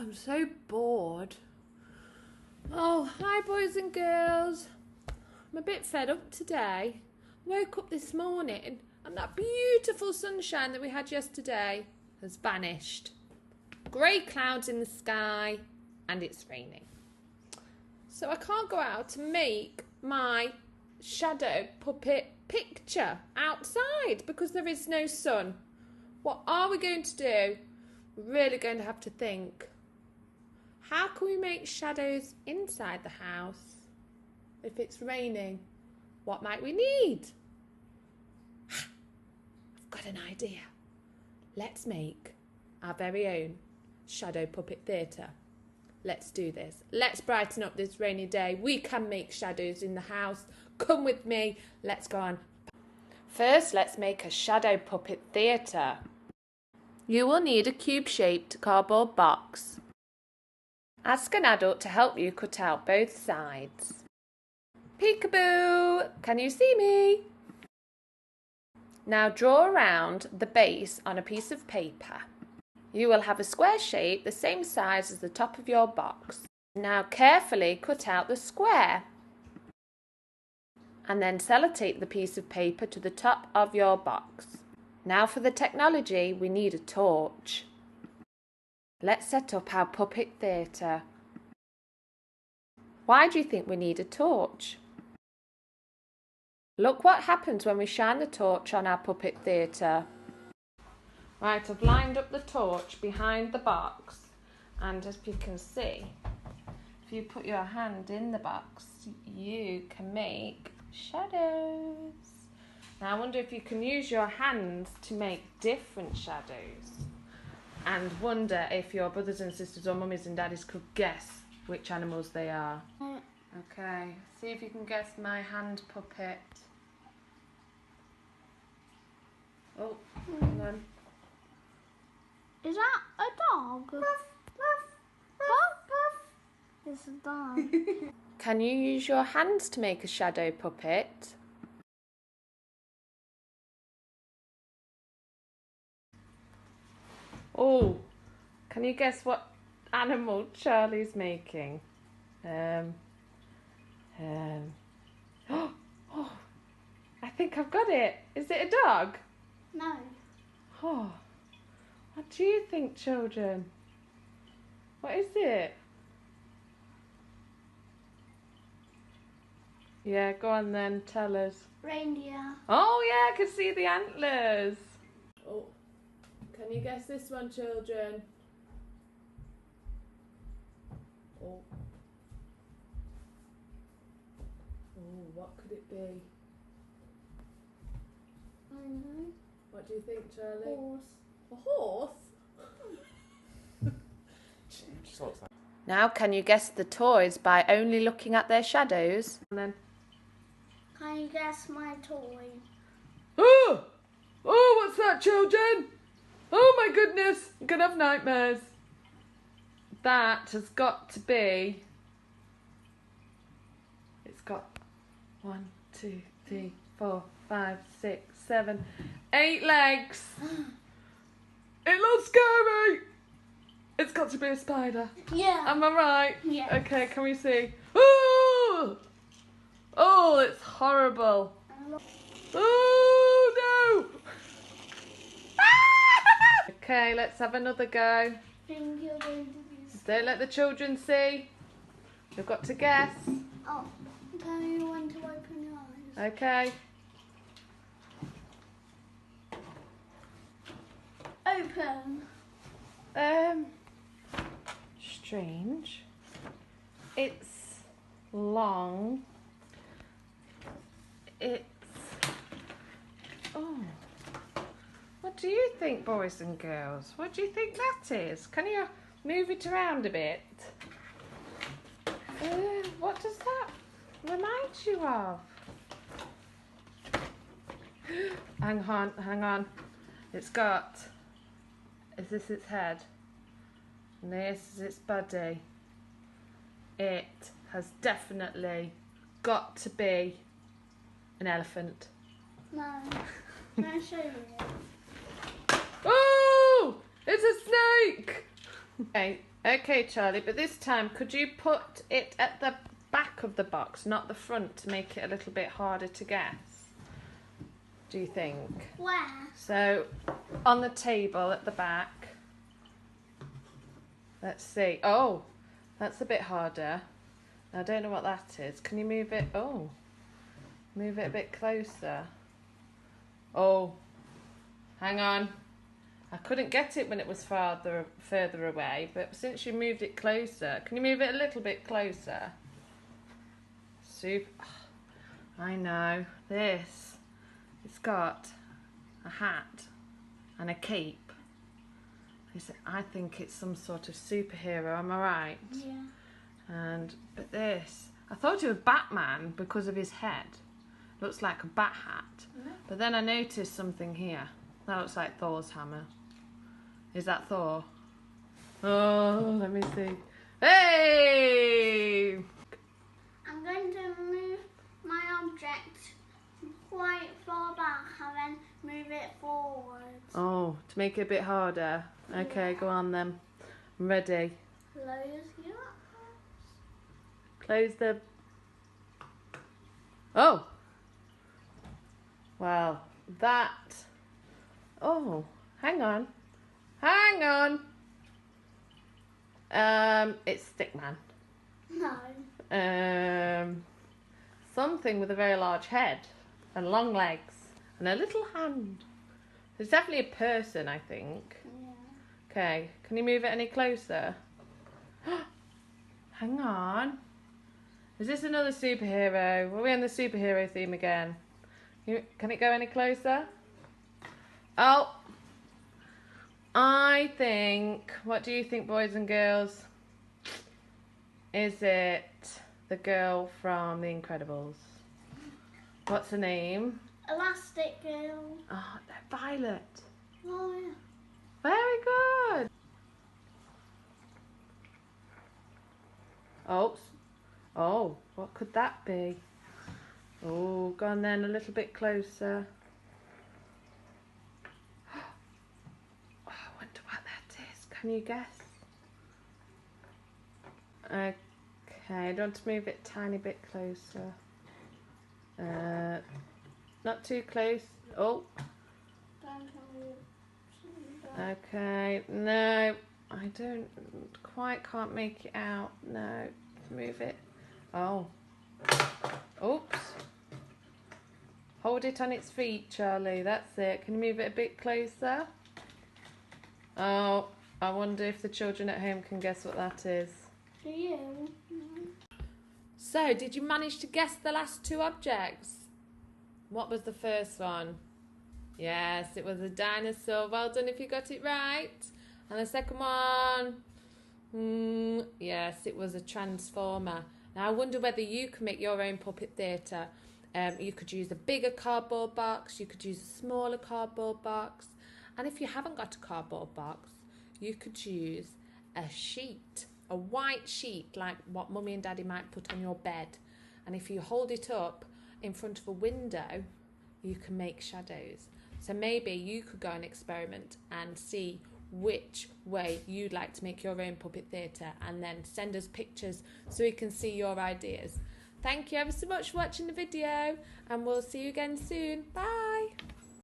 I'm so bored. Oh, hi boys and girls. I'm a bit fed up today. I woke up this morning and that beautiful sunshine that we had yesterday has vanished. Grey clouds in the sky and it's raining. So I can't go out to make my shadow puppet picture outside because there is no sun. What are we going to do? We're really going to have to think. How can we make shadows inside the house? If it's raining, what might we need? I've got an idea. Let's make our very own shadow puppet theatre. Let's do this. Let's brighten up this rainy day. We can make shadows in the house. Come with me. Let's go on. First, let's make a shadow puppet theatre. You will need a cube-shaped cardboard box. Ask an adult to help you cut out both sides. Peekaboo! Can you see me? Now draw around the base on a piece of paper. You will have a square shape the same size as the top of your box. Now carefully cut out the square. And then sellotape the piece of paper to the top of your box. Now for the technology, we need a torch. Let's set up our puppet theatre. Why do you think we need a torch? Look what happens when we shine the torch on our puppet theatre. Right, I've lined up the torch behind the box, and as you can see, if you put your hand in the box, you can make shadows. Now I wonder if you can use your hands to make different shadows, and wonder if your brothers and sisters or mummies and daddies could guess which animals they are. Okay, see if you can guess my hand puppet. Oh, hang on. Is that a dog? Dog? It's a dog. Can you use your hands to make a shadow puppet? Oh, can you guess what animal Charlie's making? Oh, I think I've got it. Is it a dog? No. Oh, what do you think, children? What is it? Yeah, go on then, tell us. Reindeer. Oh yeah, I can see the antlers. Oh, can you guess this one, children? Oh. Oh, what could it be? I know. What do you think, Charlie? Horse. A horse? Just looks like... Now, can you guess the toys by only looking at their shadows? And then, Can you guess my toy? oh! Oh, what's that, children? Oh my goodness, I'm gonna have nightmares. That has got to be... It's got 1, 2, 3, 4, 5, 6, 7, 8 legs. It looks scary. It's got to be a spider. Yeah. Am I right? Yeah. Okay, can we see? Oh! Oh, it's horrible. Oh, no! Okay, let's have another go. Think you're going to be... Don't let the children see. You've got to guess. Oh, tell you when to open your eyes. Okay. Open. Strange. It's long. It's... Oh. What do you think, boys and girls? What do you think that is? Can you move it around a bit? What does that remind you of? Hang on. It's got... Is this its head? And this is its body. It has definitely got to be an elephant. No. Can I show you? Oh! It's a snake! Okay, Okay, Charlie, but this time could you put it at the back of the box, not the front, to make it a little bit harder to guess? Do you think? Where? So, on the table at the back. Let's see. Oh, that's a bit harder. I don't know what that is. Can you move it? Oh, move it a bit closer. Oh, hang on. I couldn't get it when it was further away, but since you moved it closer, can you move it a little bit closer? Super. I know. This. It's got a hat and a cape. I think it's some sort of superhero, am I right? Yeah. But this, I thought it was Batman because of his head. Looks like a bat hat. But then I noticed something here. That looks like Thor's hammer. Is that Thor? Oh, let me see. Hey! I'm going to move my object quite far back and then move it forward. Oh, to make it a bit harder. Okay, Yeah. go on then. I'm ready. Close your eyes. Close the... Oh! Well, that... Oh, hang on. Hang on! It's Stickman. No. Something with a very large head and long legs and a little hand. It's definitely a person, I think. Yeah. Okay, can you move it any closer? Hang on. Is this another superhero? Are we on the superhero theme again? Can it go any closer? Oh! I think... What do you think, boys and girls? Is it the girl from The Incredibles? What's her name? Elastic Girl. Oh, Violet. Oh, yeah. Very good. Oh, oh, what could that be? Oh, go on then, a little bit closer. Oh, I wonder what that is. Can you guess? Okay, I want to move it a tiny bit closer. Not too close. Oh, Don't move. okay. No, I don't quite can't make it out. No, move it. Oh. Oops. Hold it on its feet, Charlie. That's it. Can you move it a bit closer? Oh, I wonder if the children at home can guess what that is. Do you? So, did you manage to guess the last two objects? What was the first one? Yes, it was a dinosaur. Well done if you got it right. And the second one? Yes, it was a transformer. Now, I wonder whether you can make your own puppet theatre. You could use a bigger cardboard box. You could use a smaller cardboard box. And if you haven't got a cardboard box, you could use a sheet, a white sheet, like what Mummy and Daddy might put on your bed. And if you hold it up in front of a window, you can make shadows. So maybe you could go and experiment and see which way you'd like to make your own puppet theatre, and then send us pictures so we can see your ideas. Thank you ever so much for watching the video, and we'll see you again soon. Bye!